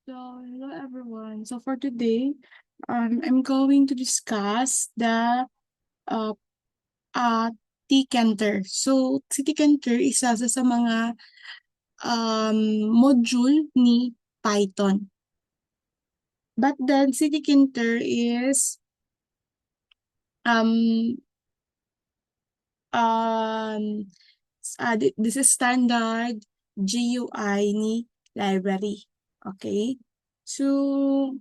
So, hello everyone. So for today, I'm going to discuss the uh, uh, Tkinter. So, si Tkinter isa sa mga module ni Python. But then, si Tkinter is um, um, this is standard GUI ni library. Okay? So,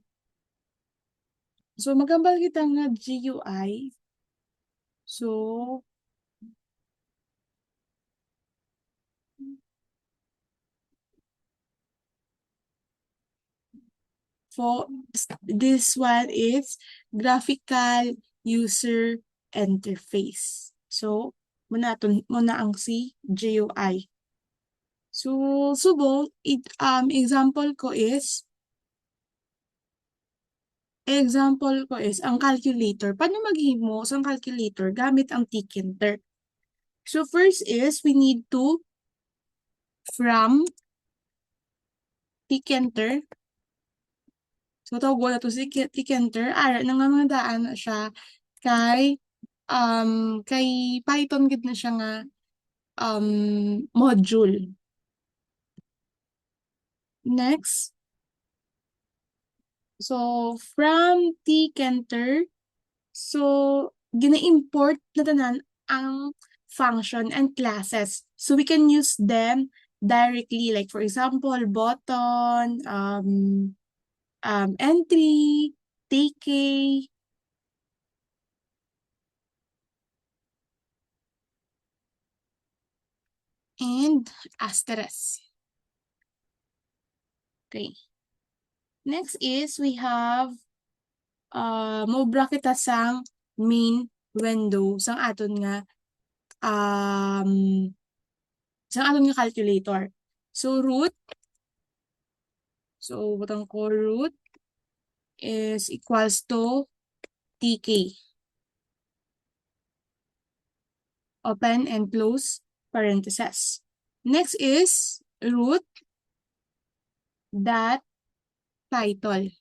magambal kita nga GUI. So, for this one is graphical user interface. So, muna ang si GUI. So, example ko is ang calculator. Paano maghimo sa calculator gamit ang Tkinter? So, first is we need to from Tkinter. So, tawag na to si Tkinter. Ara, nangamadaan na siya kay Python gid na siya nga module. Next, so from Tkinter, so gina-import na tanan ang function and classes. So we can use them directly, like for example, button, entry, tk, and asterisk. Okay. Next is we have mobra kita sang main window sang aton nga calculator. So root, so butang ko root is equals to tk. Open and close parentheses. Next is root dot title.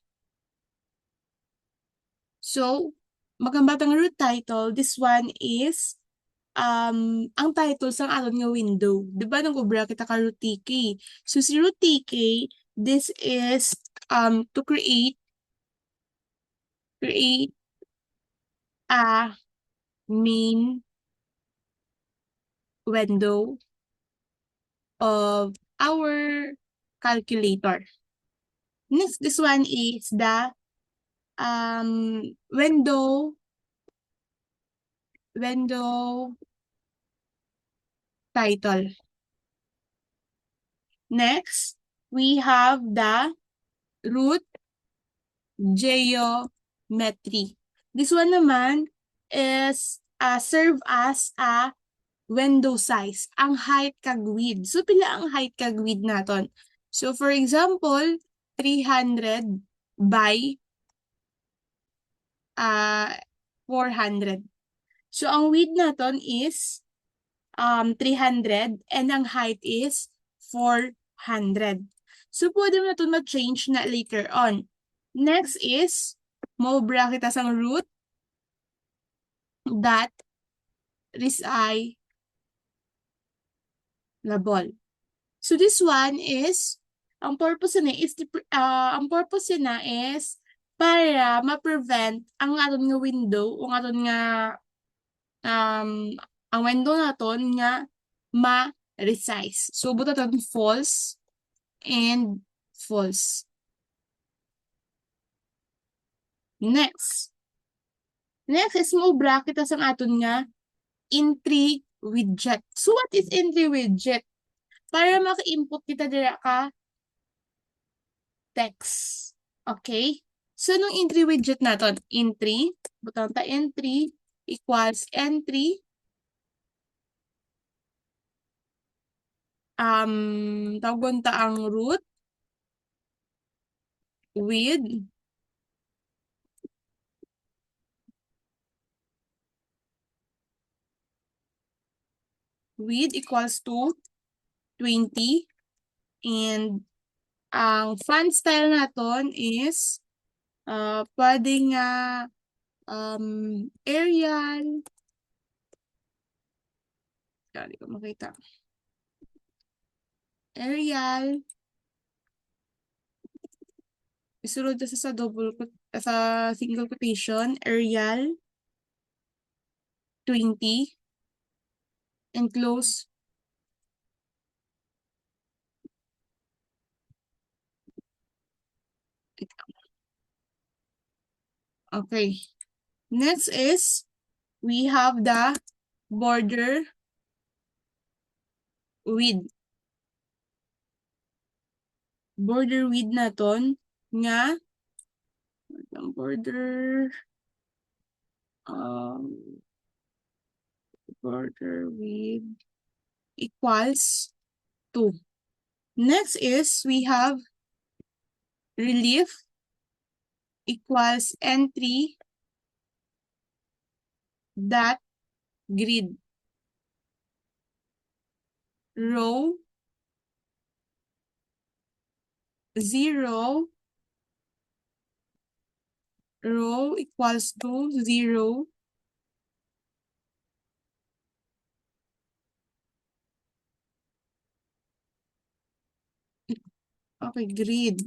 So, magambatang root title, this one is ang title sang aton nga window. Di ba nang ubra kita ka root tk? So si root tk, this is to create a main window of our calculator. Next, this one is the window title. Next, we have the root geometry. This one naman is serve as a window size, ang height kag width. So, pila ang height kag width naton? So, for example, 300 by 400. So, ang width naton is 300 and ang height is 400. So, pwede mo natin ma-change na later on. Next is, mobra kita sang root dot resi labol. So, this one is, ang purpose na is para ma-prevent ang aton nga window o aton nga ang window naton nga ma-resize. So, buta natin false and false. Next is mo bracket as ang aton nga entry widget. So, what is entry widget? Para maka-input kita dira ka text. Okay? So, nung entry widget naton, entry, butang ta entry equals entry tawagon ta ang root with equals to 20 and Ang font style naton is pwede nga Arial. Hindi ko makita. Arial. Isunod sa sa single quotation. Arial 20 and close. Okay. Next is we have the border width. Border width naton nga border border width equals 2. Next is we have relief equals entry dot grid. Row 0 row equals to 0. Okay, grid.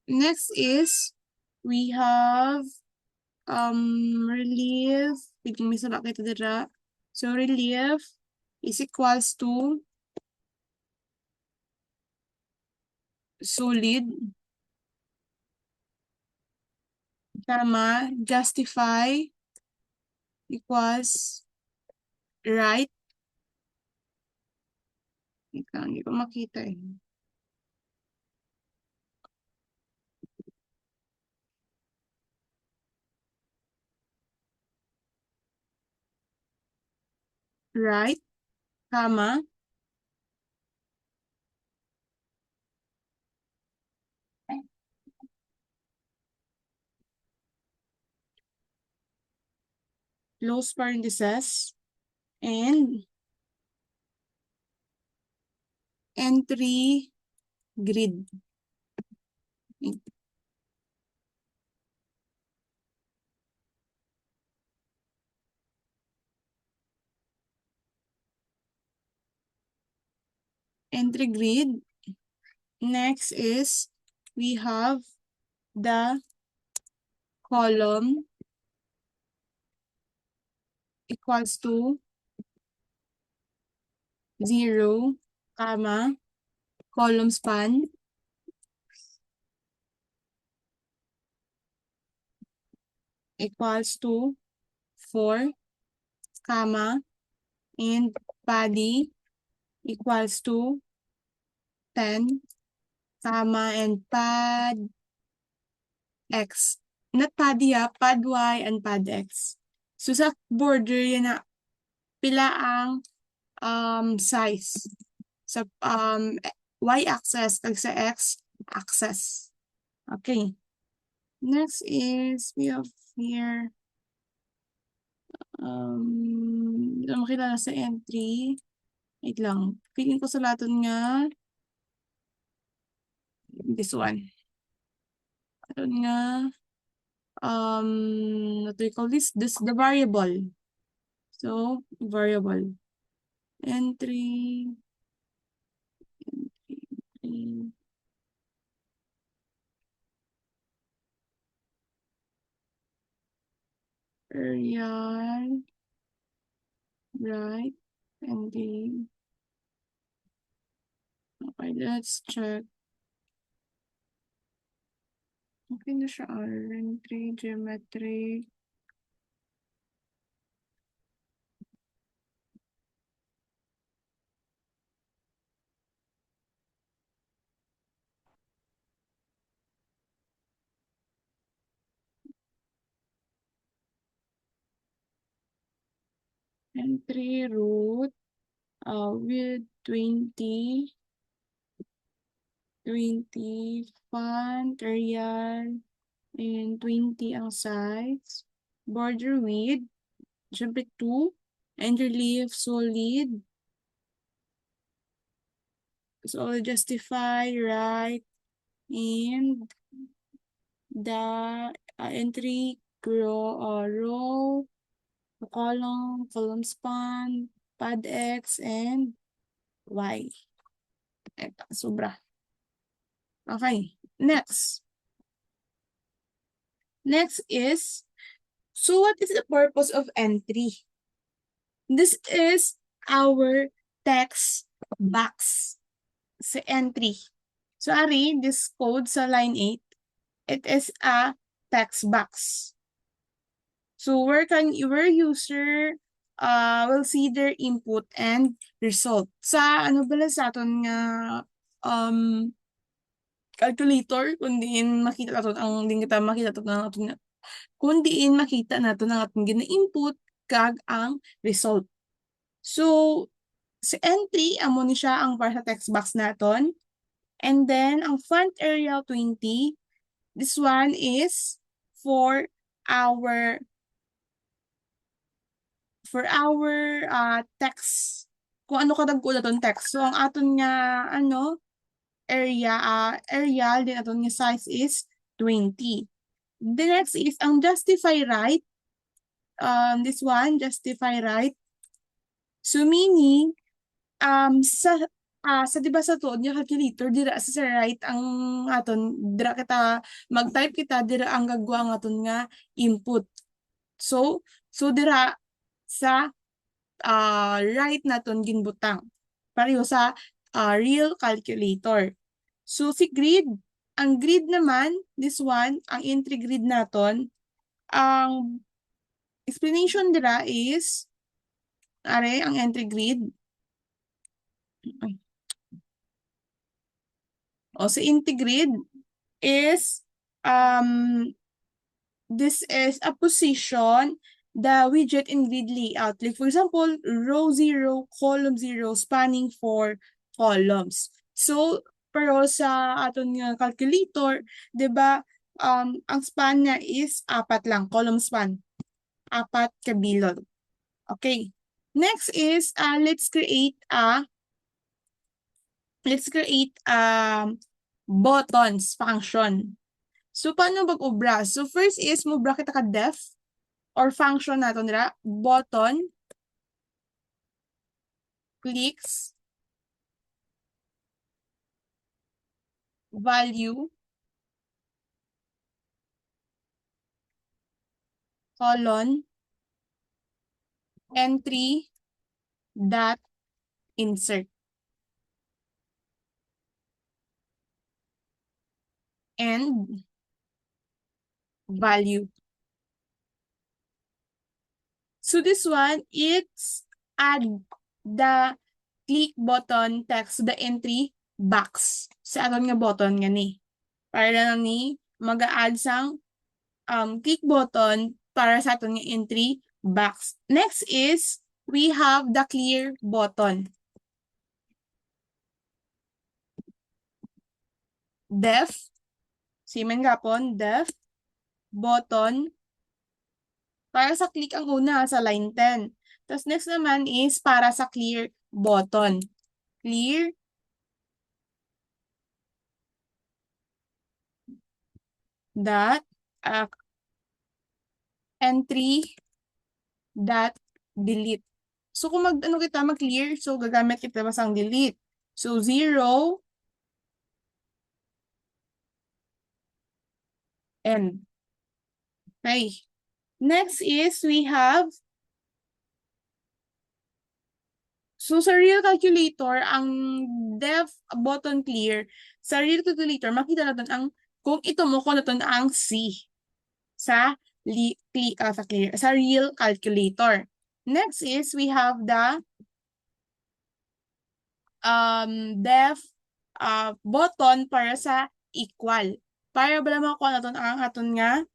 Next is we have relief. May sala kita dira. So relief is equals to solid, comma, justify equals right. Hindi ko makita eh. Right, comma, close parentheses, and entry grid. Entry grid. Next is we have the column equals to 0, comma, column span equals to 4, comma, and body equals to 10, comma, and pad X. Not pad pad Y and pad X. So sa border yan na pila ang size sa y-axis kag sa x-axis. Okay. Next is we have here makilala sa entry. Wait lang. Piliin ko sa laton nga this one. Laton nga what do we call this? This the variable. So variable. Entry Arial, right, and the okay, let's check. Okay na siya, entry, geometry. Entry root with 20 font, Arial, and 20 ang size. Border width, syempre 2, and relief solid. So I'll justify right in the entry row, column span, pad X, and Y. Eto, sobra. Okay, next. Next is, so what is the purpose of entry? This is our text box sa entry. So, Ari, this code sa line 8, it is a text box. So, where user will see their input and result. Sa, ano bala sa aton nga, calculator, kung diin makita natin ang din kita makita natin ang aton kung diin makita natin ang aton gina-input kag ang result. So, sa entry, amo ni siya ang para sa text box naton. And then, ang font area 20, this one is for our text. Kung ano kadagko naton text. So, ang aton nga, area, din aton nga size is 20. The next is ang justify right. This one, justify right. So, meaning, sa diba sa tuod nga calculator dira sa right ang aton dira kita mag-type kita dira ang gagwa ang aton nga input. So dira sa right naton ginbutang pareho sa real calculator. So si grid, ang grid naman this one ang entry grid naton, ang explanation dira is are ang entry grid. O sa integrate is this is a position the widget in grid layout. Like for example, row 0, column 0, spanning 4 columns. So, pero sa aton nga calculator, 'di ba, ang span niya is 4 lang, column span. 4 kabilog. Okay. Next is let's create buttons function. So, paano mag-ubra? So, first is, mubra kita ka def or function nato nila, button, clicks, value, colon, entry, dot, insert. And value. So this one, it's add the click button text to the entry box. Sa aton nga button nga ni. Para lang ni mag-add sang click button para sa aton nga entry box. Next is we have the clear button. Def, simen gapon, def, button, para sa click ang una sa line 10. Tapos next naman is para sa clear button. Clear dot entry dot delete. So kung mag-clear, so gagamit kita basang delete. So 0 end. Okay. Next is we have, so sa real calculator, ang def button clear, sa real calculator, makita natin ang, kung ito mo ko natin ang C sa sa real calculator. Next is we have the def button para sa equal. Para bala makuha natin ang aton nga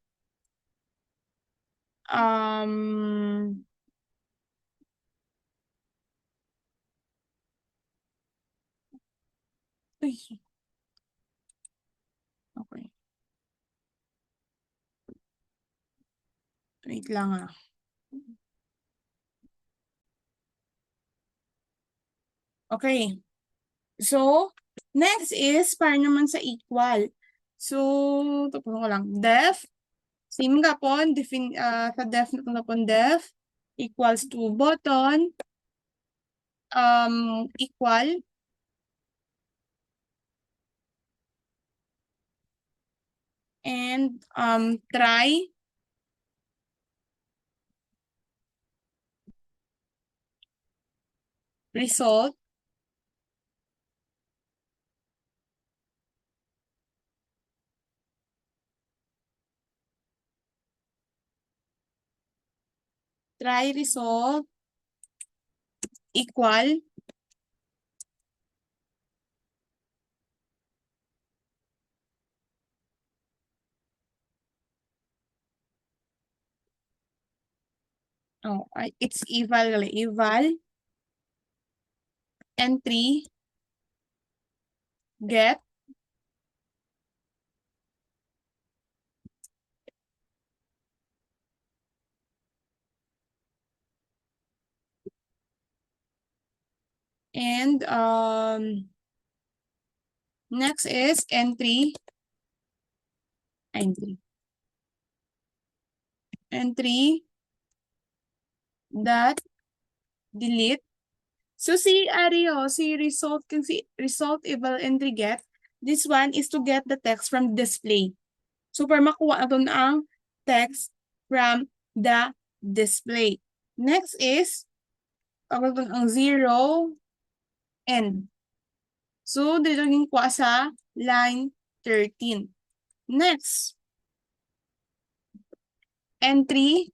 uy. Okay. Wait lang ah. Okay. So, Next is, para naman sa equal. So, tapos ko lang. Def, same nga po, sa def na po def, equals to button, equal, and try, result, try, result, equal, it's eval, entry, get, and next is entry, entry, entry, dot, delete. So si Ario, si result, si result eval entry get, this one is to get the text from display. So para makuha natin ang text from the display. Next is, ang zero, end. So dito yung kuha sa line 13. Next, entry,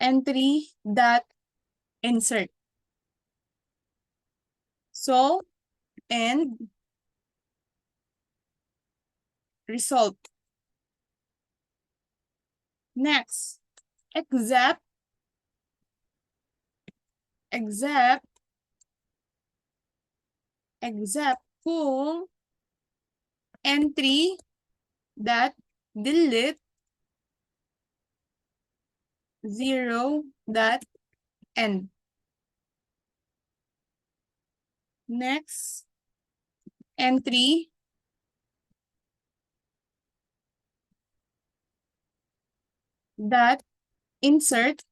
entry dot insert. So, end, result. Next, except, except, except kung entry dot delete zero dot end. Next, entry dot insert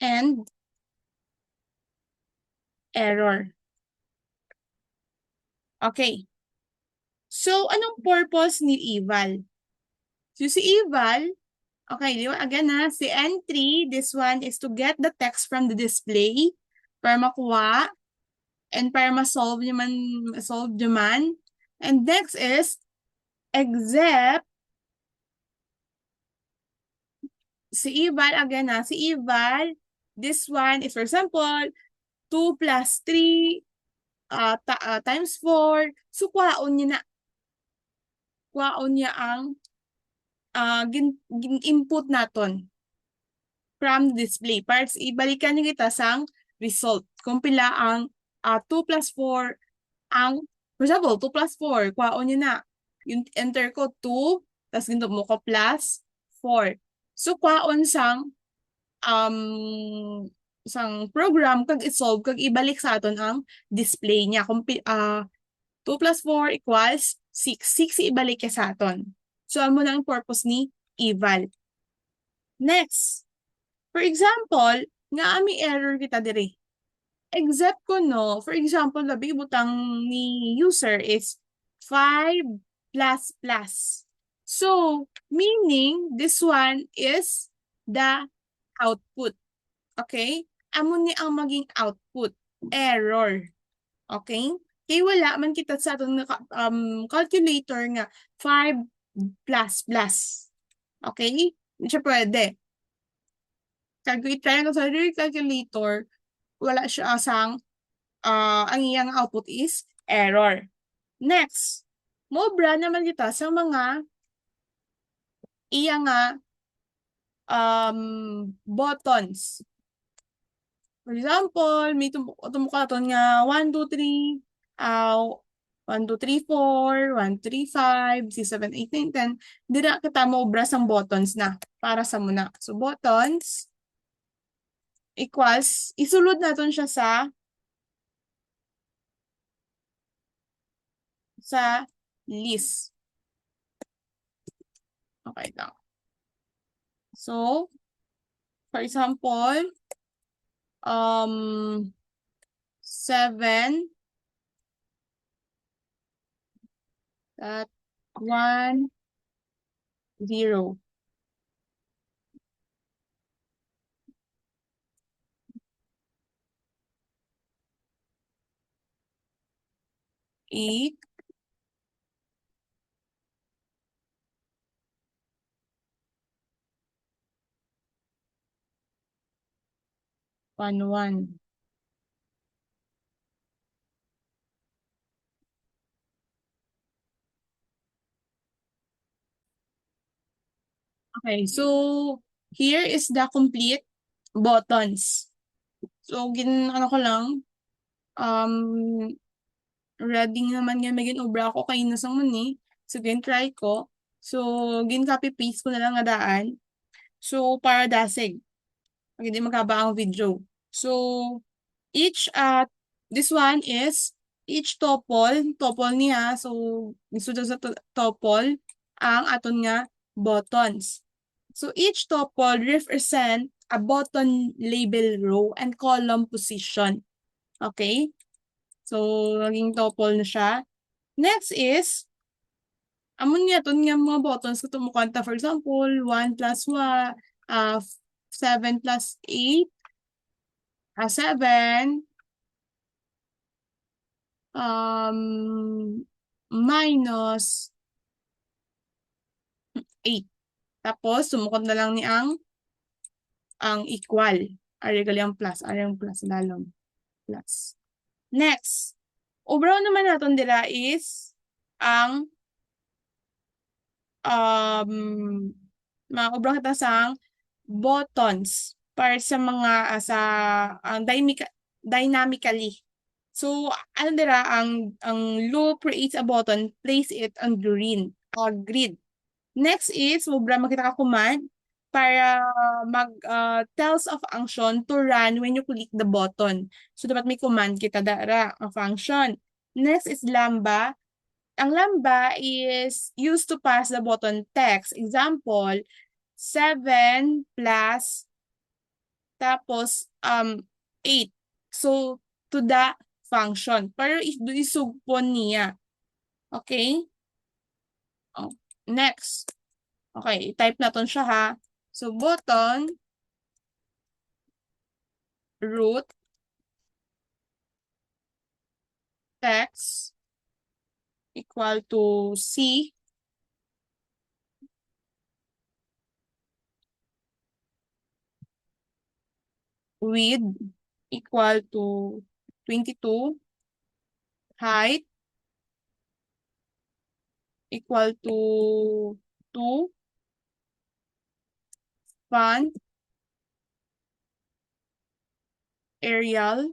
and error. Okay. So, anong purpose ni eval? So, si eval, okay, again na, si entry, this one is to get the text from the display para makuha and para solve naman. And next is, except, si eval, again na, si eval, this one is, for example, 2 plus 3 times 4. So, kwaon niya ang input naton from the display. Para ibalikan niyo kita sang result. Kung pila ang 2 plus 4 ang, for example, 2 plus 4, kwaon niya na. Yung enter ko 2, tapos ginto mo ko plus 4. So, kwaon sang program kag isolve kag ibalik sa aton ang display niya. Kung 2 plus 4 equals 6. 6 ibalik niya sa aton. So, amo na ang purpose ni eval. Next, for example, nga ami error kita dire. Except ko no, for example, labi butang ni user is 5 plus plus. So, meaning this one is the output. Okay? Amo ni ang maging output. Error. Okay? Kaya wala man kita sa atong calculator nga 5 plus plus. Okay? Hindi siya pwede. Try sa calculator, wala siya asang ang iyang output is error. Next, mobra naman kita sa mga iyang buttons. For example, may tumukaton nga 1, 2, 3, 1, 2, 3, 4, 1, 3, 5, 6, 7, 8, 9, 10. Dira kita mobra sang buttons na para sa muna. So, buttons, equals, isulod natin siya sa list. Okay lang. So, for example, 7 at 1, 0. 8, 1, 1. Okay, so here is the complete buttons. So, ano ko lang, um, ready naman nga maging obra ko kay nasang muni. So, try ko. So, copy paste ko na lang nga daan. So, para dasig. Pag hindi magkaba ang video. So, each this one is each topol niya. So, gusto sa topol ang aton nga buttons. So, each tuple represent a button label row and column position. Okay? So, naging tuple na siya. Next is, amon nga ito nga mga buttons kung tumukanta. For example, 1 plus 1, 7 plus 8, 7, minus 8. Tapos, sumukot na lang ni ang equal. Ari gali ang plus, lalong plus. Next, overall naman natin dila is ang um, mga overall kita sang buttons para sa mga dynamically. So, ano dira, ang loop creates a button, place it on grid. Next is, mubra makita ka command para tells a function to run when you click the button. So, dapat may command kita dara, ang function. Next is lambda. Ang lambda is used to pass the button text. Example, 7 plus tapos 8. So, to the function. Pero isugpon niya. Okay? Oh, next. Okay, type natin siya ha. So, button root text equal to C width equal to 22, height equal to 2, font Arial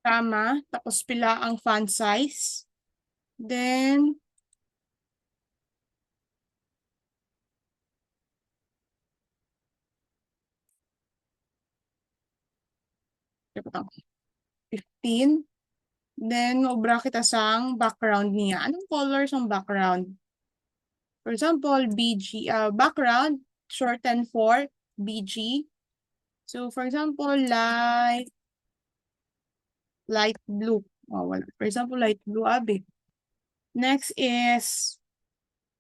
tama, tapos pila ang font size. Then, ito pa, 15. Then, obra kita sang background niya. Anong colors ang background? For example, BG, background, shorten for BG. So, for example, light blue. Oh, well, for example, light blue, abi. Next is,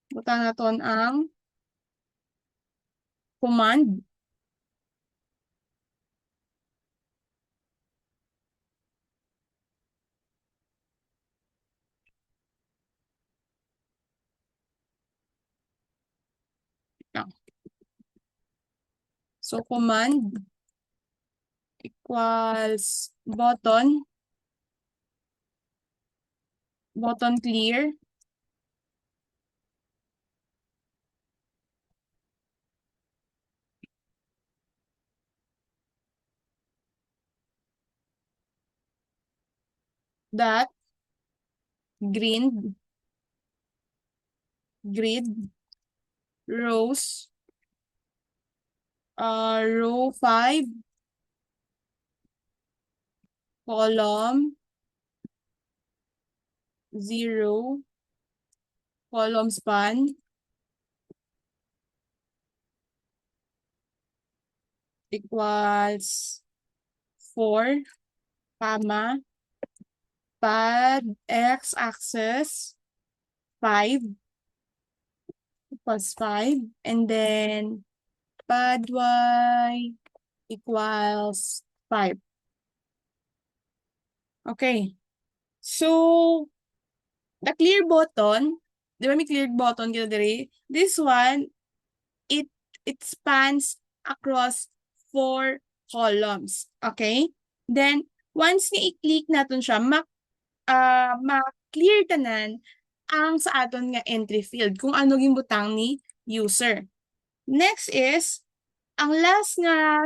butang naton ang command. So, command equals button clear. that grid rows row 5 column 0 column span equals 4, comma, pad x-axis 5 equals 5, and then pad y equals 5. Okay. So, the clear button, di ba may clear button kita diri? This one, it spans across 4 columns. Okay? Then, once nga i-click natin siya, ma-clear tanan ang sa aton nga entry field kung ano gimbutang ni user. Next is, ang last nga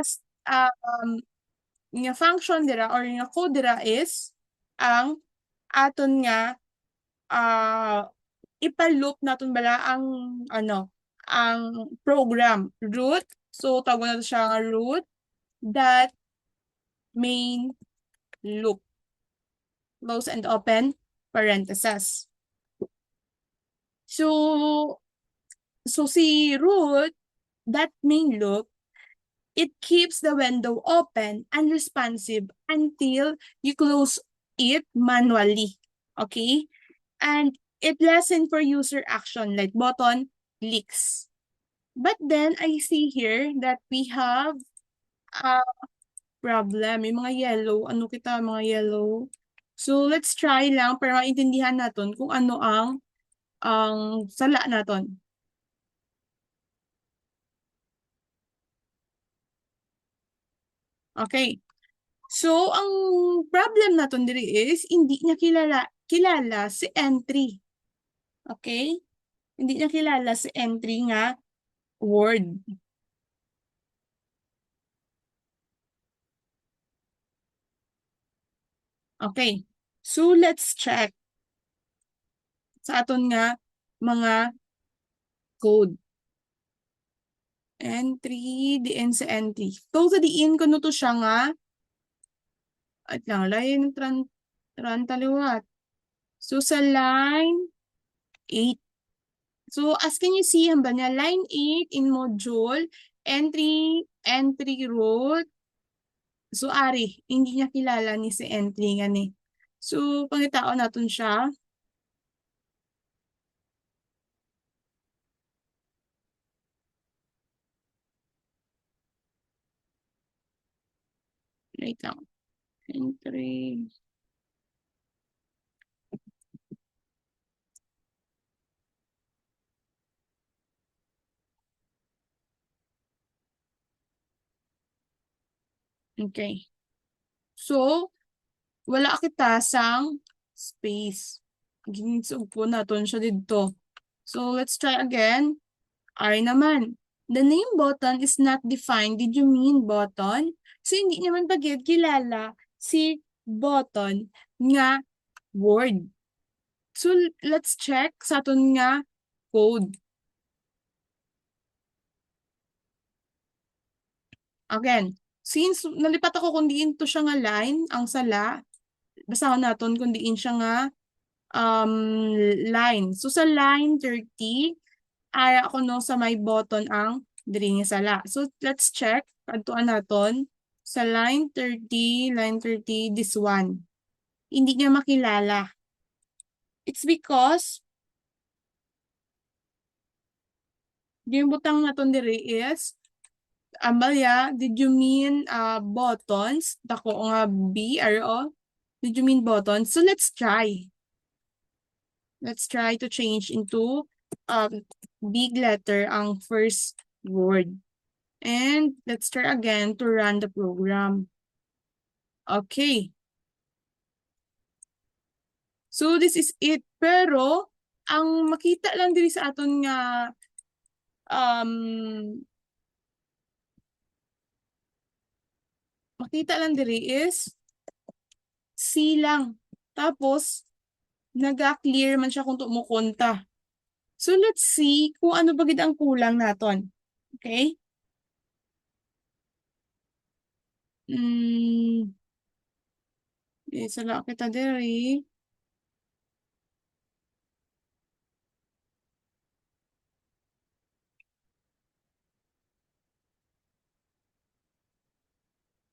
function dira or nga code dira is ang aton nga ipa-loop naton bala ang ang program root. So tawag nato siya nga root dot main loop, close and open parentheses. So si root that main loop, it keeps the window open and responsive until you close it manually. Okay? And it lessens for user action like button clicks. But then I see here that we have a problem. May mga yellow. Ano kita mga yellow? So let's try lang para maintindihan natin kung ano ang sala natin. Okay. So, ang problem natin diri is, hindi niya kilala si entry. Okay? Hindi niya kilala si entry nga word. Okay. So, let's check sa aton nga mga code. Entry, diin sa entry. So, sa diin ko no to siya nga, at lang, line run taliwat. So, sa line 8. So, as can you see, hamba niya, line 8 in module, entry root. So, ari, hindi niya kilala ni si entry nga ni. So, pangitao natin siya. Wait lang. Entry. Okay. So, wala kita sang space. Ginisog po natin siya dito. So, let's try again. R naman. The name button is not defined. Did you mean button? So, hindi naman bagid kilala si button nga word. So, let's check sa aton nga code. Again, since nalipat ako kung diin to siya nga line, ang sala, basahon naton kung diin siya nga line. So, sa line 30, ara ako no sa may button ang diri nga sala. So, let's check. Kadtuan naton sa line 30, this one. Hindi niya makilala. It's because yung butang naton diri is Amalia, did you mean buttons? Dako nga B, R, O? Did you mean buttons? So let's try. Let's try to change into big letter ang first word. And let's try again to run the program. Okay. So this is it. Pero, ang makita lang diri sa aton nga makita lang diri is C lang. Tapos, naga-clear man siya kung tumukunta. So, let's see kung ano ba gid ang kulang naton. Okay? Hmm, sala kita diri.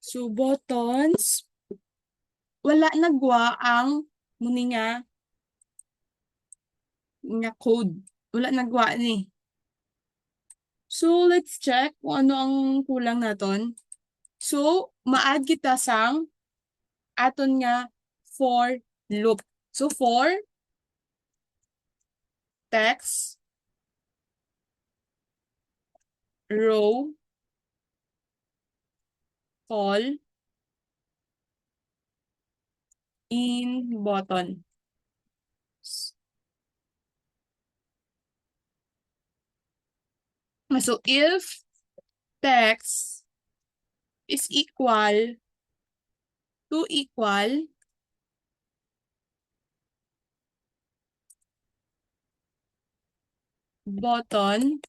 So, buttons, wala nagwa ang muni nga code. Wala nagwa ni. So, let's check kung ano ang kulang naton. So, ma-add kita sang aton nga for loop. So, for text, row, call, in, button. So, if text is equal to equal button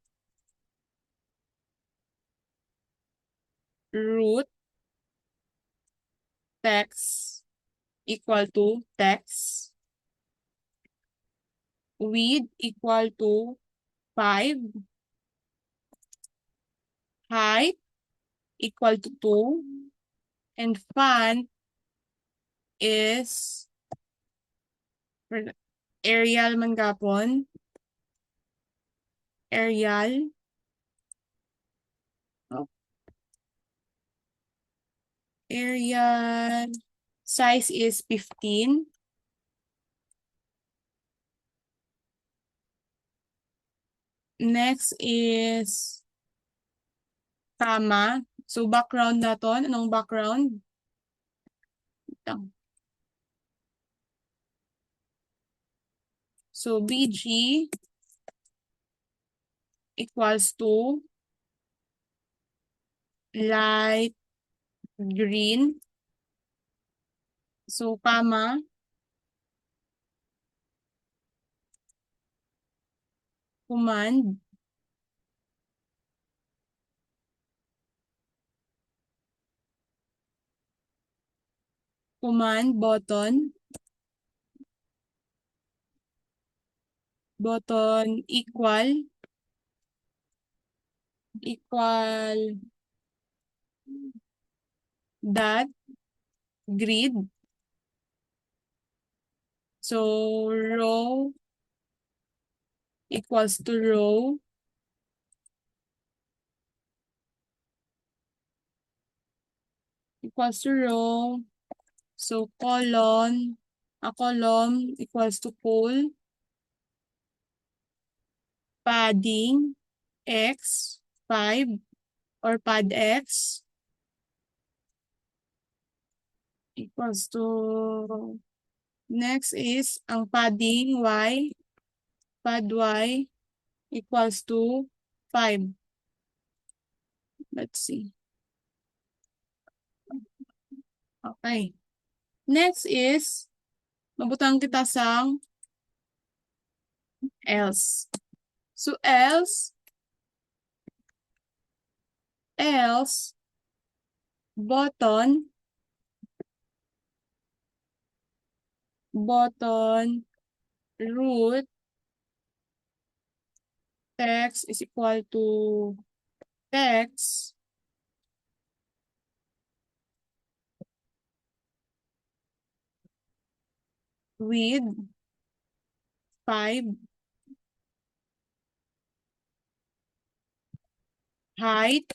root text equal to text width equal to 5, height equal to 2, and font is Arial man gapon. Arial. Oh, Arial. Size is 15. Next is comma. So background naton. Anong background? Ito. So BG equals to light green. So comma. Command. Command button. Button equal dot grid. So row equals to row equals to row. So column, a column equals to full. Padding x 5 or pad x equals to, next is ang padding y, pad y equals to 5. Let's see. Okay. Next is, mabutang kita sang else. So else, button root text is equal to text with 5, height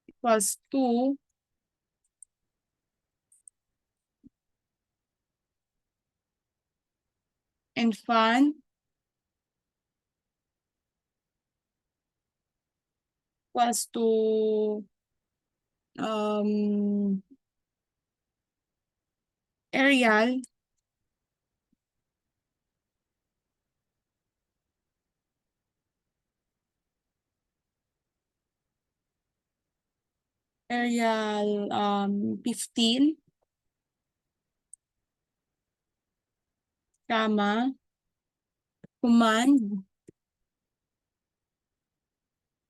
equals 2, and font equals to um, Arial. Arial 15. comma, command,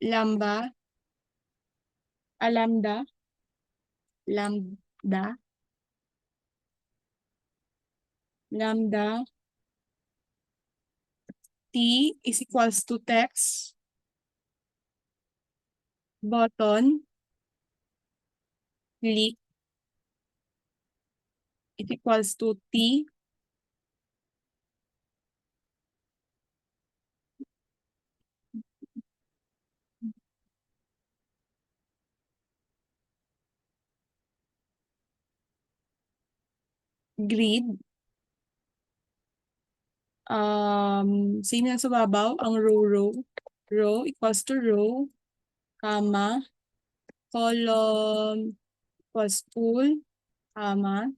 lambda, lambda, lambda, lambda, t is equals to text, button, click is equals to t, grid, same lang sa babaw, ang row equals to row, comma, column equals full, comma,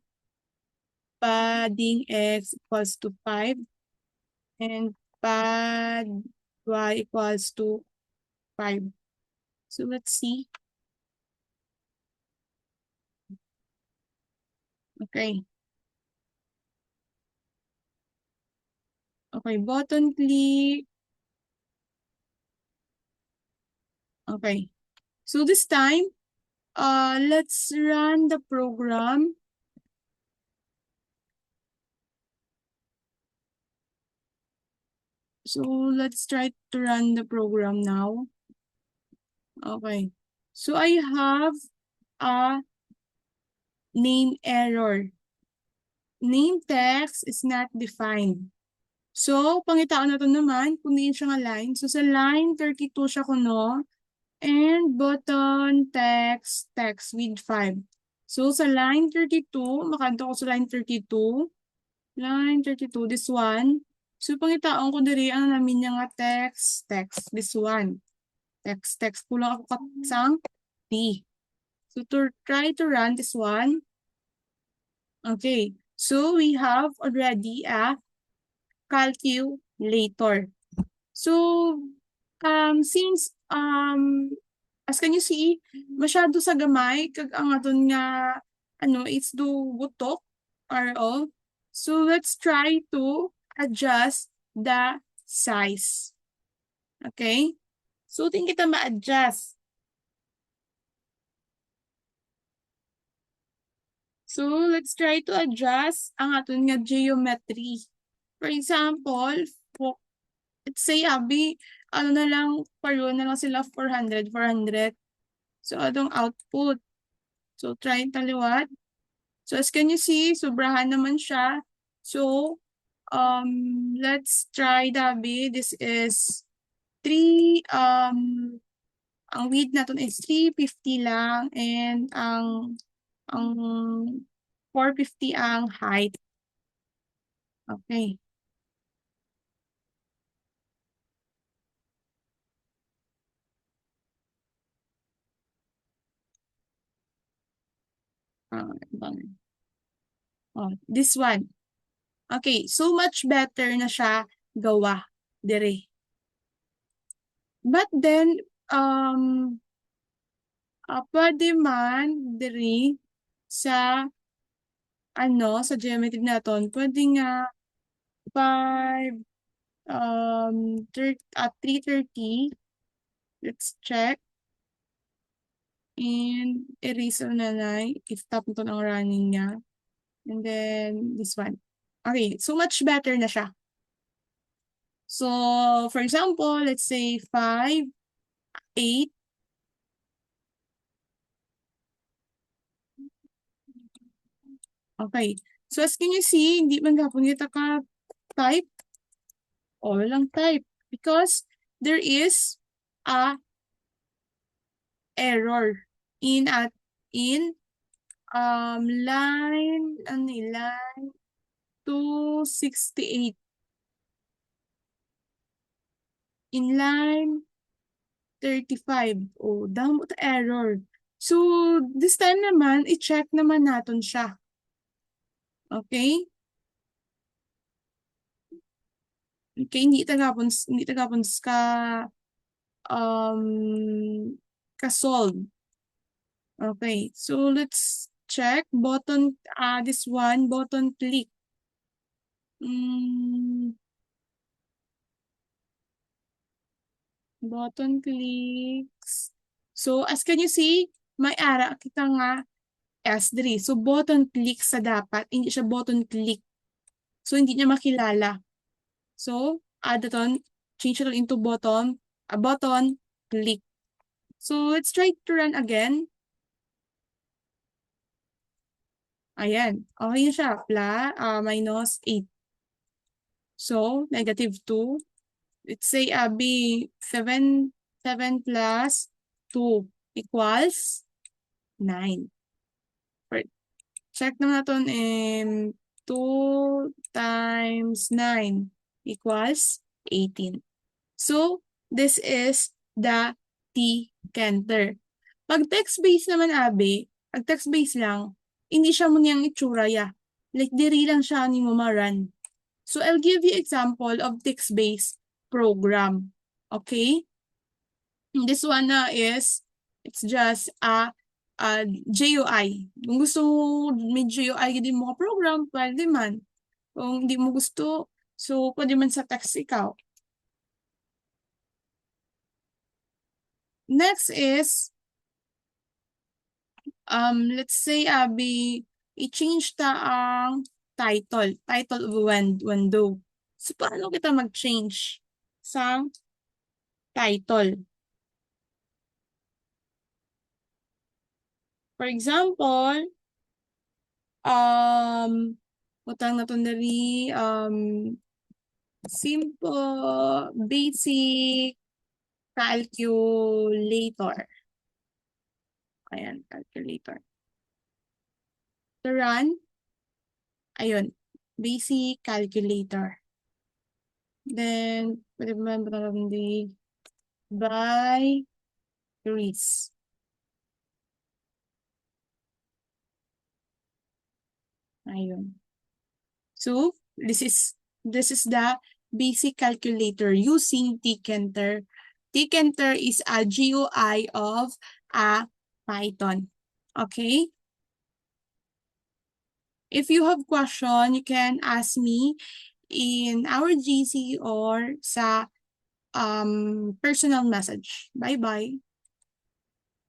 padding x equals to 5, and pad y equals to 5. So let's see. Okay. Okay, button click. Okay. So this time, let's run the program. So let's try to run the program now. Okay. So I have a name error. Name text is not defined. So, pangitaan na to naman, kunin siya nga line. So, sa line 32 siya kuno, and button text with 5. So, sa line 32, makanto ko sa line 32. Line 32, this one. So, pangitaon ko diri ang namin niya nga text, this one. Text, kulang ako katsang T. So, to try to run this one. Okay, so we have already a calculator. So, since, as can you see, masyado sa gamay, kag ang aton nga, it's do butok, RO. So, let's try to adjust the size. Okay? So, tingin kita ma-adjust. So, let's try to adjust ang aton nga geometry. For example, let's say, abi, na lang, paro na lang sila 400. So, atong output. So, try taliwat. So, as can you see, sobrahan naman siya. So, let's try dabi. This is 3, ang width natin is 350 lang, and ang 450 ang height. Okay. Oh, this one. Okay, so much better na siya gawa dire. But then, pwede man dire sa, sa geometry naton, pwede nga 5, 330. Let's check. And erase na lang. I-stop ito ng running niya. And then, this one. Okay, so much better na siya. So, for example, let's say 5, 8. Okay. So, as can you see, hindi man gapon kita ka type. O, walang type. Because there is a error in line 268. In line 35. Oh, damot error. So, this time naman, i-check naman natin siya. Okay? Okay, hindi tagapon ka-solve. Okay, so, let's check. Button, this one, button click. Mm, button clicks. So, as can you see, may ara kita nga S3. So, button click sa dapat. Hindi siya button click. So, hindi niya makilala. So, add it on, change it into button, a button click. So, let's try to run again. Ayan. Okay na siya. Minus 8. So, -2. Let's say, B, 7 plus 2 equals 9. Check naman natin in 2 times 9 equals 18. So, this is the T-Canter. Pag text-based naman, Abi, pag text-based lang, hindi siya mo niyang itsura ya. Like, diri lang siya ni mo maran. So, I'll give you example of text-based program. Okay? This one na is, it's just a GUI. Kung gusto mo may GUI din mo ka-program, pwede man. Kung hindi mo gusto, so pwede man sa text ikaw. Next is, let's say, Abi, i-change ta ang title of window. So, paano kita mag-change sa title? For example, utang na to dali, simple, basic calculator. Ayan, calculator. To run, ayun, basic calculator. Then, pwede ba di by Greece. Ayun. So, this is the basic calculator using Tkinter. Tkinter is a GUI of a Python. Okay? If you have question, you can ask me in our GC or sa personal message. Bye-bye.